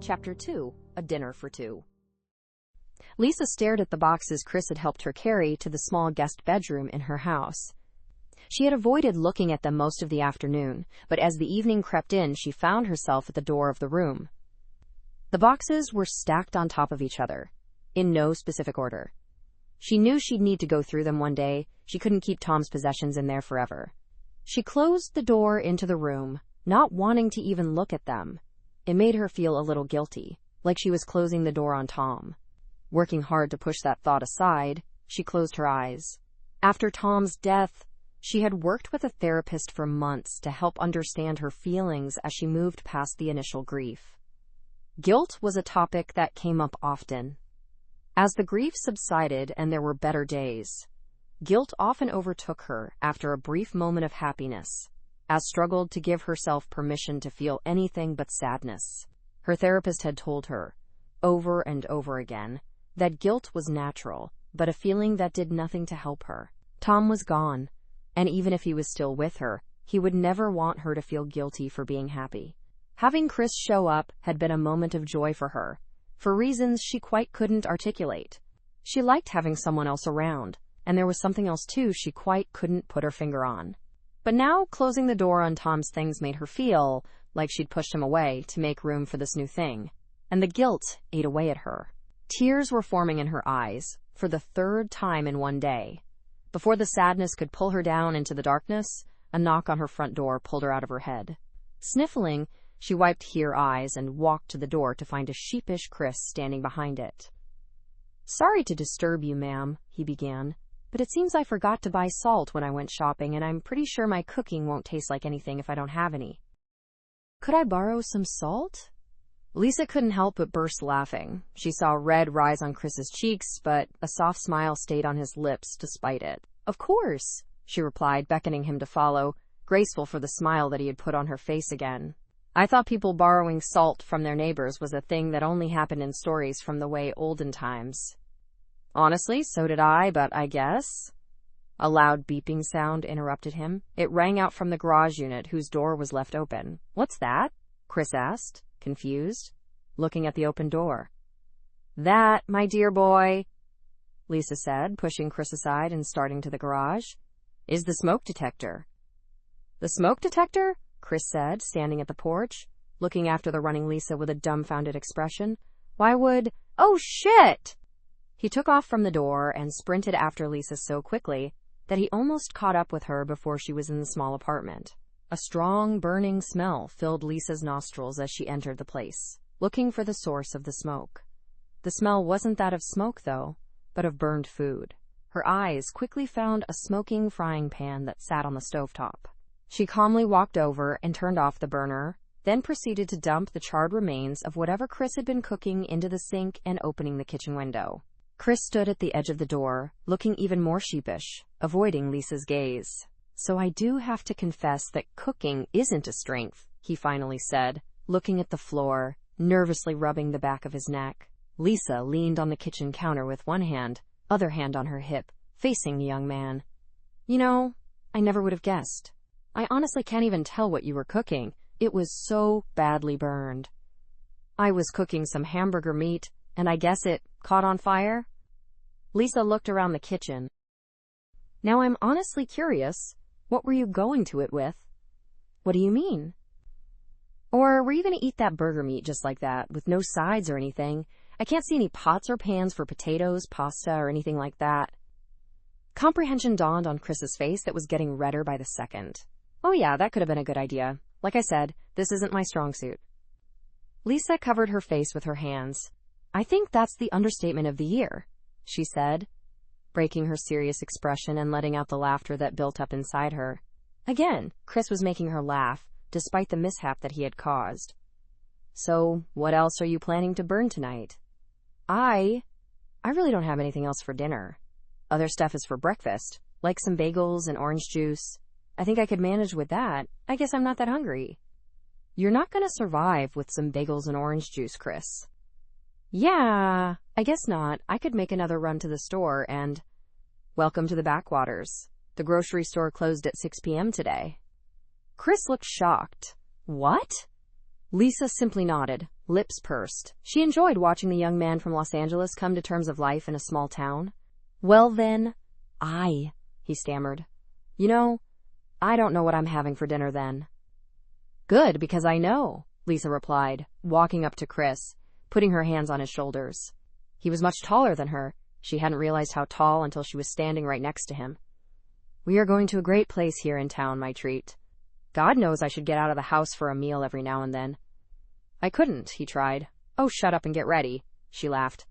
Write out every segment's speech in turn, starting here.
Chapter 2, A Dinner for Two. Lisa stared at the boxes Chris had helped her carry to the small guest bedroom in her house. She had avoided looking at them most of the afternoon, but as the evening crept in, she found herself at the door of the room. The boxes were stacked on top of each other, in no specific order. She knew she'd need to go through them one day. She couldn't keep Tom's possessions in there forever. She closed the door into the room, not wanting to even look at them. It made her feel a little guilty, like she was closing the door on Tom. Working hard to push that thought aside, she closed her eyes. After Tom's death, she had worked with a therapist for months to help understand her feelings as she moved past the initial grief. Guilt was a topic that came up often. As the grief subsided and there were better days, guilt often overtook her after a brief moment of happiness, as struggled to give herself permission to feel anything but sadness. Her therapist had told her, over and over again, that guilt was natural, but a feeling that did nothing to help her. Tom was gone, and even if he was still with her, he would never want her to feel guilty for being happy. Having Chris show up had been a moment of joy for her, for reasons she quite couldn't articulate. She liked having someone else around, and there was something else too she quite couldn't put her finger on. But now, closing the door on Tom's things made her feel like she'd pushed him away to make room for this new thing, and the guilt ate away at her. Tears were forming in her eyes, for the third time in one day. Before the sadness could pull her down into the darkness, a knock on her front door pulled her out of her head. Sniffling, she wiped her eyes and walked to the door to find a sheepish Chris standing behind it. "Sorry to disturb you, ma'am," he began, "but it seems I forgot to buy salt when I went shopping, and I'm pretty sure my cooking won't taste like anything if I don't have any. Could I borrow some salt?" Lisa couldn't help but burst laughing. She saw red rise on Chris's cheeks, but a soft smile stayed on his lips despite it. "Of course," she replied, beckoning him to follow, graceful for the smile that he had put on her face again. "I thought people borrowing salt from their neighbors was a thing that only happened in stories from the way olden times." "Honestly, so did I, but I guess—" A loud beeping sound interrupted him. It rang out from the garage unit, whose door was left open. "What's that?" Chris asked, confused, looking at the open door. "That, my dear boy," Lisa said, pushing Chris aside and starting to the garage, "is the smoke detector." "The smoke detector?" Chris said, standing at the porch, looking after the running Lisa with a dumbfounded expression. "Why would—" "Oh, shit!" He took off from the door and sprinted after Lisa so quickly that he almost caught up with her before she was in the small apartment. A strong, burning smell filled Lisa's nostrils as she entered the place, looking for the source of the smoke. The smell wasn't that of smoke, though, but of burned food. Her eyes quickly found a smoking frying pan that sat on the stovetop. She calmly walked over and turned off the burner, then proceeded to dump the charred remains of whatever Chris had been cooking into the sink and opening the kitchen window. Chris stood at the edge of the door, looking even more sheepish, avoiding Lisa's gaze. "So I do have to confess that cooking isn't a strength," he finally said, looking at the floor, nervously rubbing the back of his neck. Lisa leaned on the kitchen counter with one hand, other hand on her hip, facing the young man. "You know, I never would have guessed. I honestly can't even tell what you were cooking. It was so badly burned. I was cooking some hamburger meat, and I guess it caught on fire." Lisa looked around the kitchen. "Now I'm honestly curious, what were you going to it with?" "What do you mean?" "Or were you going to eat that burger meat just like that, with no sides or anything? I can't see any pots or pans for potatoes, pasta, or anything like that." Comprehension dawned on Chris's face that was getting redder by the second. "Oh yeah, that could have been a good idea. Like I said, this isn't my strong suit." Lisa covered her face with her hands. "I think that's the understatement of the year," she said, breaking her serious expression and letting out the laughter that built up inside her. Again, Chris was making her laugh, despite the mishap that he had caused. "So, what else are you planning to burn tonight?" I really don't have anything else for dinner. Other stuff is for breakfast, like some bagels and orange juice. I think I could manage with that. I guess I'm not that hungry." "You're not going to survive with some bagels and orange juice, Chris." "Yeah, I guess not. I could make another run to the store and—" "Welcome to the backwaters. The grocery store closed at 6 p.m. today." Chris looked shocked. "What?" Lisa simply nodded, Lips pursed. She enjoyed watching the young man from Los Angeles come to terms of life in a small town. Well then, he stammered. You know, I don't know what I'm having for dinner then. Good, because I know, Lisa replied, walking up to Chris, putting her hands on his shoulders. He was much taller than her. She hadn't realized how tall until she was standing right next to him. We are going to a great place here in town, my treat. God knows I should get out of the house for a meal every now and then. I couldn't, he tried. Oh, shut up and get ready, she laughed.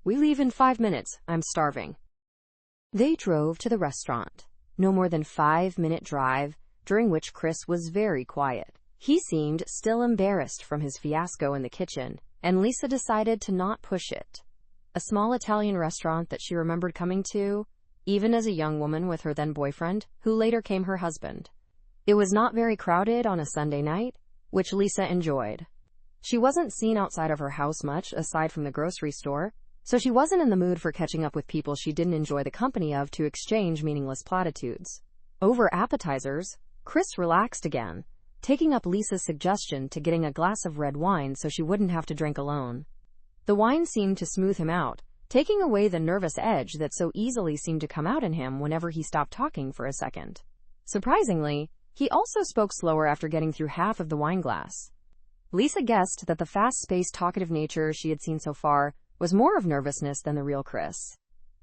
We leave in 5 minutes. I'm starving. They drove to the restaurant. No more than 5-minute drive, during which Chris was very quiet. He seemed still embarrassed from his fiasco in the kitchen, and Lisa decided to not push it. A small Italian restaurant that she remembered coming to, even as a young woman with her then-boyfriend, who later came her husband. It was not very crowded on a Sunday night, which Lisa enjoyed. She wasn't seen outside of her house much, aside from the grocery store, so she wasn't in the mood for catching up with people she didn't enjoy the company of to exchange meaningless platitudes. Over appetizers, Chris relaxed again, taking up Lisa's suggestion to getting a glass of red wine so she wouldn't have to drink alone. The wine seemed to smooth him out, taking away the nervous edge that so easily seemed to come out in him whenever he stopped talking for a second. Surprisingly, he also spoke slower after getting through half of the wine glass. Lisa guessed that the fast-paced, talkative nature she had seen so far was more of nervousness than the real Chris.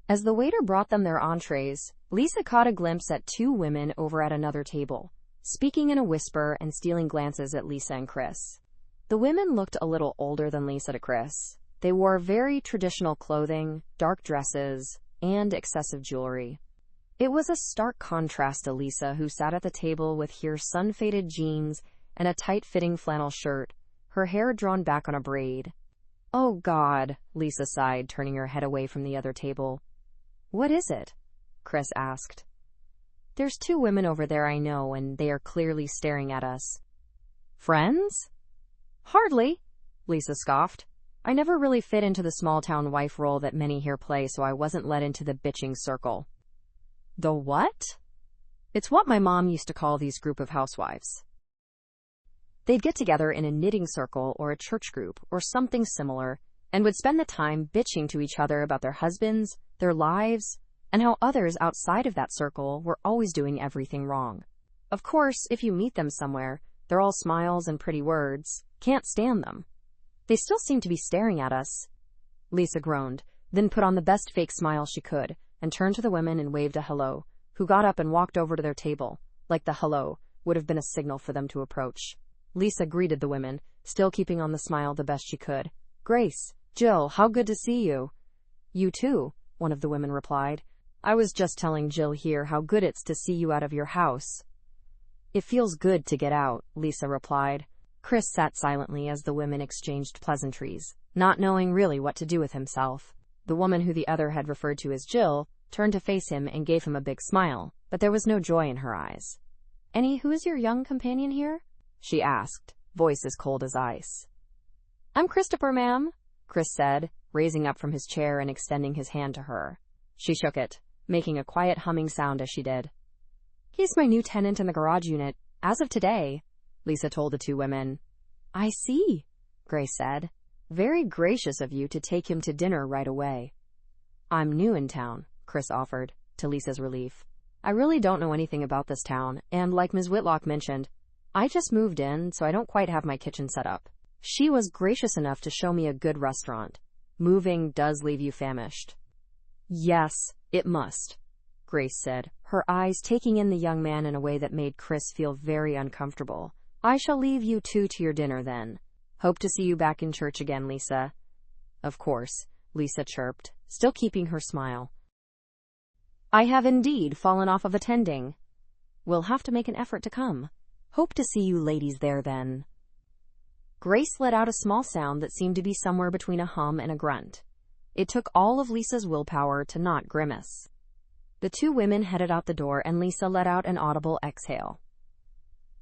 As the waiter brought them their entrees, Lisa caught a glimpse at 2 women over at another table, speaking in a whisper and stealing glances at Lisa and Chris. The women looked a little older than Lisa to Chris. They wore very traditional clothing, dark dresses, and excessive jewelry. It was a stark contrast to Lisa, who sat at the table with her sun-faded jeans and a tight-fitting flannel shirt, her hair drawn back on a braid. Oh, God, Lisa sighed, turning her head away from the other table. What is it? Chris asked. There's 2 women over there I know, and they are clearly staring at us. Friends? Hardly, Lisa scoffed. I never really fit into the small-town wife role that many here play, so I wasn't let into the bitching circle. The what? It's what my mom used to call these group of housewives. They'd get together in a knitting circle or a church group or something similar and would spend the time bitching to each other about their husbands, their lives, and how others outside of that circle were always doing everything wrong. Of course, if you meet them somewhere, they're all smiles and pretty words. Can't stand them. They still seem to be staring at us. Lisa groaned, then put on the best fake smile she could, and turned to the women and waved a hello, who got up and walked over to their table, like the hello would have been a signal for them to approach. Lisa greeted the women, still keeping on the smile the best she could. Grace, Jill, how good to see you. You too, one of the women replied. I was just telling Jill here how good it's to see you out of your house. It feels good to get out, Lisa replied. Chris sat silently as the women exchanged pleasantries, not knowing really what to do with himself. The woman who the other had referred to as Jill turned to face him and gave him a big smile, but there was no joy in her eyes. Who is your young companion here? She asked, voice as cold as ice. I'm Christopher, ma'am, Chris said, raising up from his chair and extending his hand to her. She shook it, making a quiet humming sound as she did. He's my new tenant in the garage unit, as of today, Lisa told the 2 women. I see, Grace said. Very gracious of you to take him to dinner right away. I'm new in town, Chris offered, to Lisa's relief. I really don't know anything about this town, and like Ms. Whitlock mentioned, I just moved in, so I don't quite have my kitchen set up. She was gracious enough to show me a good restaurant. Moving does leave you famished. Yes, it must, Grace said, her eyes taking in the young man in a way that made Chris feel very uncomfortable. I shall leave you 2 to your dinner then. Hope to see you back in church again, Lisa. Of course, Lisa chirped, still keeping her smile. I have indeed fallen off of attending. We'll have to make an effort to come. Hope to see you ladies there then. Grace let out a small sound that seemed to be somewhere between a hum and a grunt. It took all of Lisa's willpower to not grimace. The 2 women headed out the door and Lisa let out an audible exhale.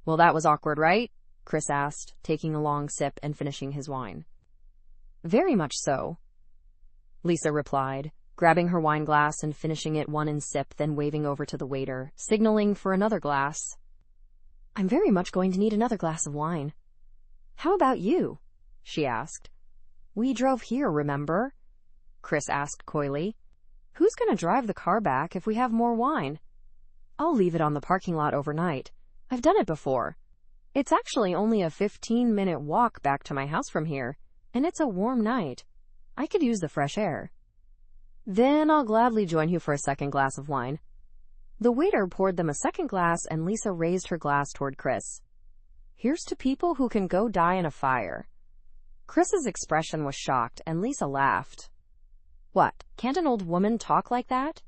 Well, that was awkward, right? Chris asked, taking a long sip and finishing his wine. Very much so, Lisa replied, grabbing her wine glass and finishing it one in sip, then waving over to the waiter, signaling for another glass. I'm very much going to need another glass of wine. How about you? she asked. We drove here, remember? Chris asked coyly. Who's going to drive the car back if we have more wine? I'll leave it on the parking lot overnight. I've done it before. It's actually only a 15-minute walk back to my house from here, and it's a warm night. I could use the fresh air. Then I'll gladly join you for a second glass of wine. The waiter poured them a second glass, and Lisa raised her glass toward Chris. Here's to people who can go die in a fire. Chris's expression was shocked, and Lisa laughed. What, can't an old woman talk like that?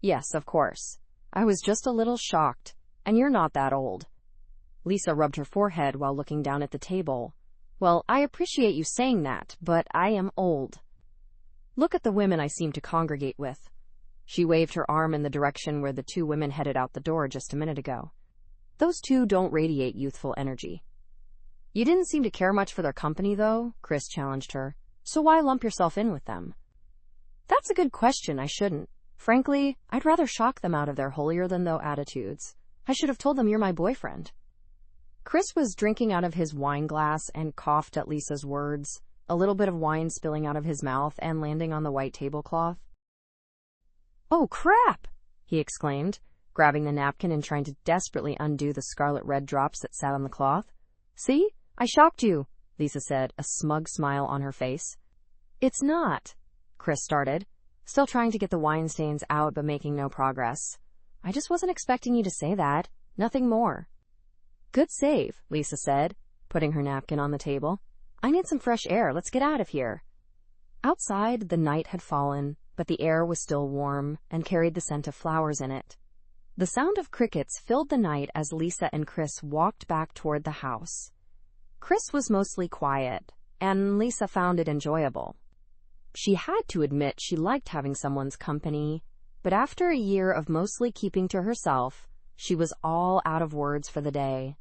Yes, of course. I was just a little shocked, and you're not that old. Lisa rubbed her forehead while looking down at the table. Well, I appreciate you saying that, but I am old. Look at the women I seem to congregate with. She waved her arm in the direction where the two women headed out the door just a minute ago. Those two don't radiate youthful energy. You didn't seem to care much for their company, though, Chris challenged her. So why lump yourself in with them? That's a good question. I shouldn't. Frankly, I'd rather shock them out of their holier-than-thou attitudes. I should have told them you're my boyfriend. Chris was drinking out of his wine glass and coughed at Lisa's words, a little bit of wine spilling out of his mouth and landing on the white tablecloth. Oh, crap! He exclaimed, grabbing the napkin and trying to desperately undo the scarlet-red drops that sat on the cloth. See? I shocked you, Lisa said, a smug smile on her face. It's not, Chris started, still trying to get the wine stains out but making no progress. I just wasn't expecting you to say that. Nothing more. Good save, Lisa said, putting her napkin on the table. I need some fresh air. Let's get out of here. Outside, the night had fallen, but the air was still warm and carried the scent of flowers in it. The sound of crickets filled the night as Lisa and Chris walked back toward the house. Chris was mostly quiet, and Lisa found it enjoyable. She had to admit she liked having someone's company, but after a year of mostly keeping to herself, she was all out of words for the day.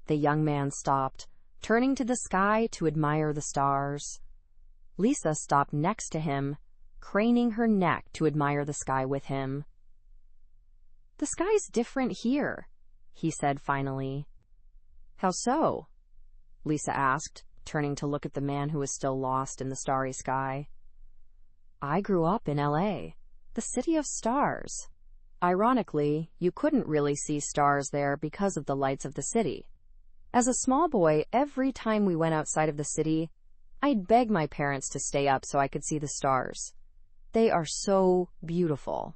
The young man stopped, turning to the sky to admire the stars. Lisa stopped next to him, craning her neck to admire the sky with him. The sky's different here, he said finally. How so? Lisa asked, turning to look at the man who was still lost in the starry sky. I grew up in L.A., the city of stars. Ironically, you couldn't really see stars there because of the lights of the city. As a small boy, every time we went outside of the city, I'd beg my parents to stay up so I could see the stars. They are so beautiful.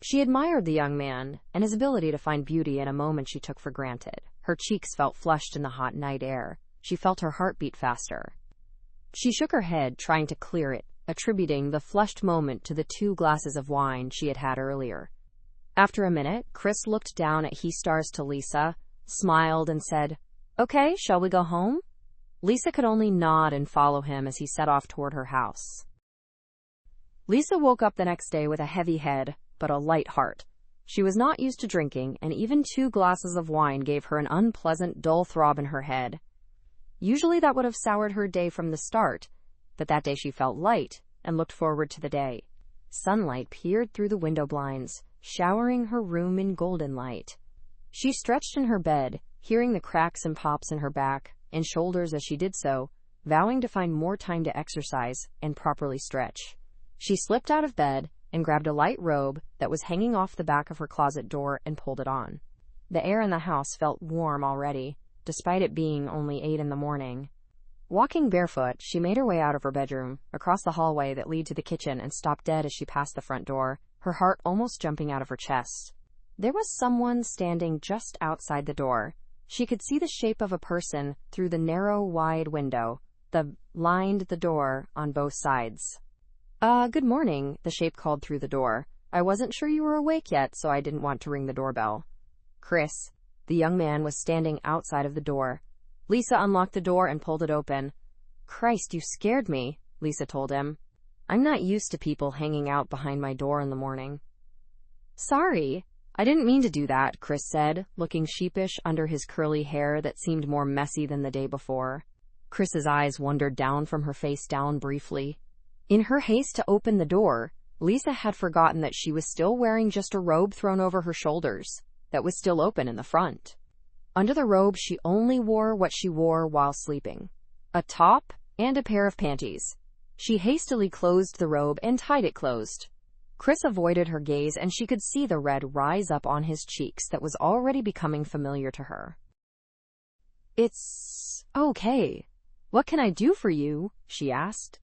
She admired the young man and his ability to find beauty in a moment she took for granted. Her cheeks felt flushed in the hot night air. She felt her heart beat faster. She shook her head, trying to clear it, attributing the flushed moment to the 2 glasses of wine she had had earlier. After a minute, Chris looked down at He Stars to Lisa, smiled, and said, Okay, shall we go home? Lisa could only nod and follow him as he set off toward her house. Lisa woke up the next day with a heavy head, but a light heart. She was not used to drinking, and even 2 glasses of wine gave her an unpleasant, dull throb in her head. Usually that would have soured her day from the start, but that day she felt light and looked forward to the day. Sunlight peered through the window blinds, showering her room in golden light. She stretched in her bed, hearing the cracks and pops in her back and shoulders as she did so, vowing to find more time to exercise and properly stretch. She slipped out of bed and grabbed a light robe that was hanging off the back of her closet door and pulled it on. The air in the house felt warm already, despite it being only 8 in the morning. Walking barefoot, she made her way out of her bedroom, across the hallway that led to the kitchen, and stopped dead as she passed the front door, her heart almost jumping out of her chest. There was someone standing just outside the door. She could see the shape of a person through the narrow, wide window that lined the door on both sides. Good morning, the shape called through the door. I wasn't sure you were awake yet, so I didn't want to ring the doorbell. Chris, the young man, was standing outside of the door. Lisa unlocked the door and pulled it open. Christ, you scared me, Lisa told him. I'm not used to people hanging out behind my door in the morning. Sorry, I didn't mean to do that, Chris said, looking sheepish under his curly hair that seemed more messy than the day before. Chris's eyes wandered down from her face down briefly. In her haste to open the door, Lisa had forgotten that she was still wearing just a robe thrown over her shoulders, that was still open in the front. Under the robe, she only wore what she wore while sleeping. a top, and a pair of panties. She hastily closed the robe and tied it closed. Chris avoided her gaze, and she could see the red rise up on his cheeks that was already becoming familiar to her. "It's okay. What can I do for you?" she asked.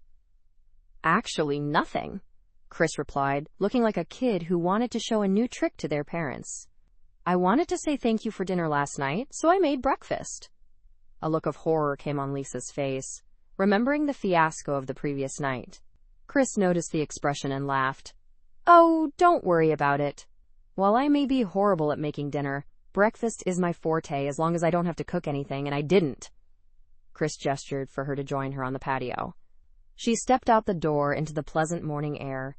"Actually, nothing," Chris replied, looking like a kid who wanted to show a new trick to their parents. "I wanted to say thank you for dinner last night, so I made breakfast." A look of horror came on Lisa's face, remembering the fiasco of the previous night. Chris noticed the expression and laughed. "Oh, don't worry about it. While I may be horrible at making dinner, breakfast is my forte as long as I don't have to cook anything, and I didn't." Chris gestured for her to join her on the patio. She stepped out the door into the pleasant morning air.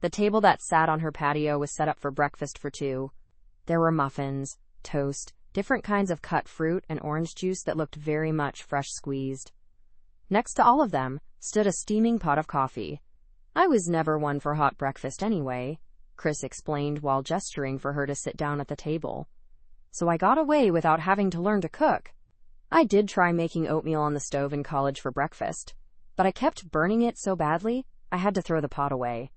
The table that sat on her patio was set up for breakfast for two. There were muffins, toast, different kinds of cut fruit, and orange juice that looked very much fresh squeezed. Next to all of them stood a steaming pot of coffee. "I was never one for hot breakfast anyway," Chris explained while gesturing for her to sit down at the table. "So I got away without having to learn to cook. I did try making oatmeal on the stove in college for breakfast, but I kept burning it so badly, I had to throw the pot away."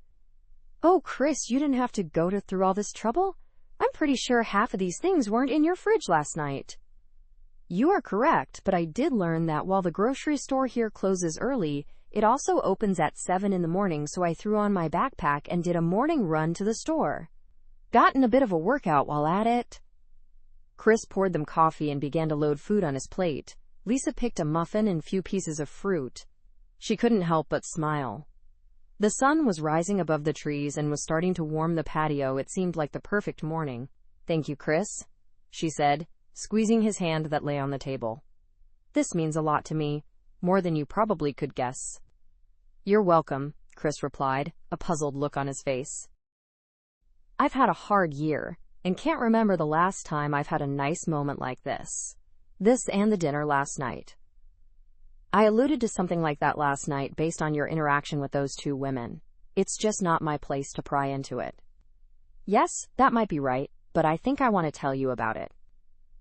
"Oh, Chris, you didn't have to go through all this trouble? I'm pretty sure half of these things weren't in your fridge last night." "You are correct, but I did learn that while the grocery store here closes early, it also opens at 7 in the morning, so I threw on my backpack and did a morning run to the store. Gotten a bit of a workout while at it." Chris poured them coffee and began to load food on his plate. Lisa picked a muffin and few pieces of fruit. She couldn't help but smile. The sun was rising above the trees and was starting to warm the patio. It seemed like the perfect morning. "Thank you, Chris," she said, squeezing his hand that lay on the table. "This means a lot to me, more than you probably could guess." "You're welcome," Chris replied, a puzzled look on his face. "I've had a hard year, and can't remember the last time I've had a nice moment like this. This and the dinner last night." "I alluded to something like that last night based on your interaction with those two women. It's just not my place to pry into it." "Yes, that might be right, but I think I want to tell you about it."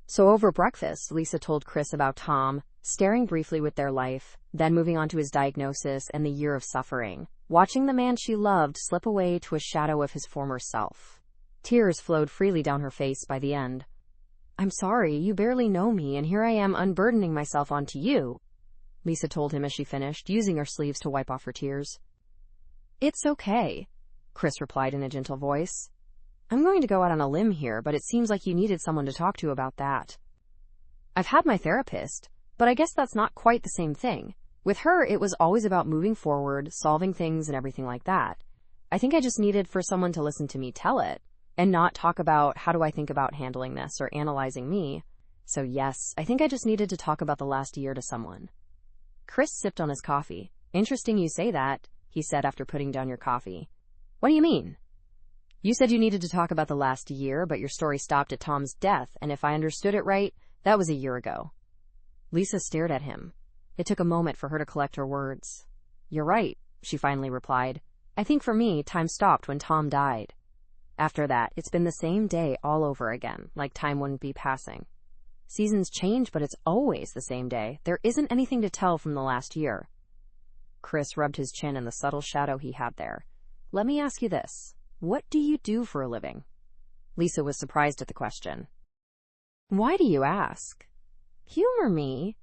So over breakfast, Lisa told Chris about Tom, staring briefly with their life, then moving on to his diagnosis and the year of suffering, watching the man she loved slip away to a shadow of his former self. Tears flowed freely down her face by the end. "I'm sorry, you barely know me, and here I am unburdening myself onto you," Lisa told him as she finished, using her sleeves to wipe off her tears. "It's okay," Chris replied in a gentle voice. "I'm going to go out on a limb here, but it seems like you needed someone to talk to about that. I've had my therapist, but I guess that's not quite the same thing. With her, it was always about moving forward, solving things, and everything like that. I think I just needed for someone to listen to me tell it, and not talk about how do I think about handling this or analyzing me. So yes, I think I just needed to talk about the last year to someone." Chris sipped on his coffee. "Interesting you say that," he said after putting down your coffee. "What do you mean?" "You said you needed to talk about the last year, but your story stopped at Tom's death, and if I understood it right, that was a year ago." Lisa stared at him. It took a moment for her to collect her words. "You're right," she finally replied. "I think for me, time stopped when Tom died. After that, it's been the same day all over again, like time wouldn't be passing. Seasons change, but it's always the same day. There isn't anything to tell from the last year." Chris rubbed his chin in the subtle shadow he had there. "Let me ask you this. What do you do for a living?" Lisa was surprised at the question. "Why do you ask?" "Humor me.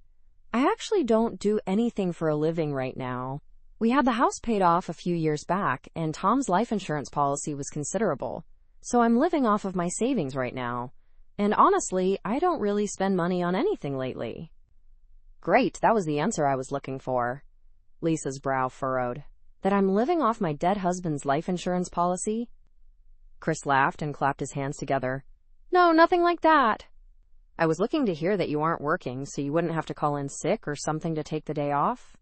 I actually don't do anything for a living right now. We had the house paid off a few years back, and Tom's life insurance policy was considerable, so I'm living off of my savings right now. And honestly, I don't really spend money on anything lately." "Great, that was the answer I was looking for." Lisa's brow furrowed. "That I'm living off my dead husband's life insurance policy?" Chris laughed and clapped his hands together. "No, nothing like that. I was looking to hear that you aren't working, so you wouldn't have to call in sick or something to take the day off."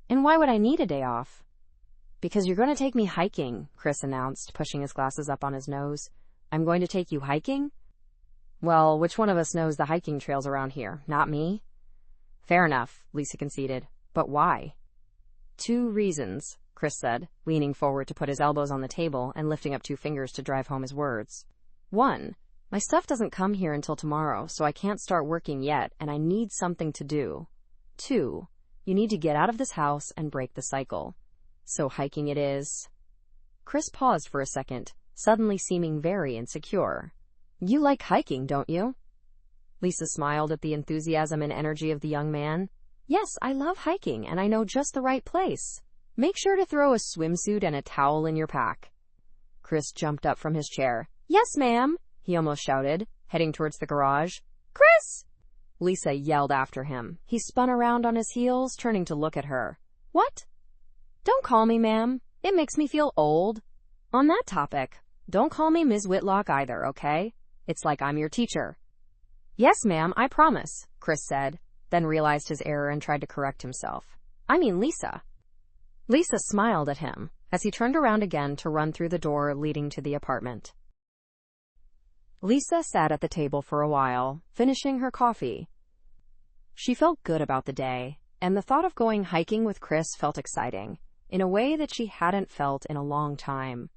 "And why would I need a day off?" "Because you're going to take me hiking," Chris announced, pushing his glasses up on his nose. "I'm going to take you hiking?" "Well, which one of us knows the hiking trails around here? Not me." "Fair enough," Lisa conceded. "But why?" "Two reasons," Chris said, leaning forward to put his elbows on the table and lifting up two fingers to drive home his words. "One, my stuff doesn't come here until tomorrow, so I can't start working yet, and I need something to do. Two, You need to get out of this house and break the cycle. So hiking it is. Chris paused for a second, suddenly seeming very insecure. You like hiking, don't you? Lisa smiled at the enthusiasm and energy of the young man. Yes, I love hiking, and I know just the right place. Make sure to throw a swimsuit and a towel in your pack. Chris jumped up from his chair. Yes, ma'am, he almost shouted, heading towards the garage. Chris! Lisa yelled after him. He spun around on his heels, turning to look at her. What? Don't call me ma'am. It makes me feel old. On that topic, don't call me Ms. Whitlock either, okay? It's like I'm your teacher. Yes, ma'am, I promise, Chris said, then realized his error and tried to correct himself. I mean Lisa. Lisa smiled at him as he turned around again to run through the door leading to the apartment. Lisa sat at the table for a while, finishing her coffee. She felt good about the day, and the thought of going hiking with Chris felt exciting, in a way that she hadn't felt in a long time.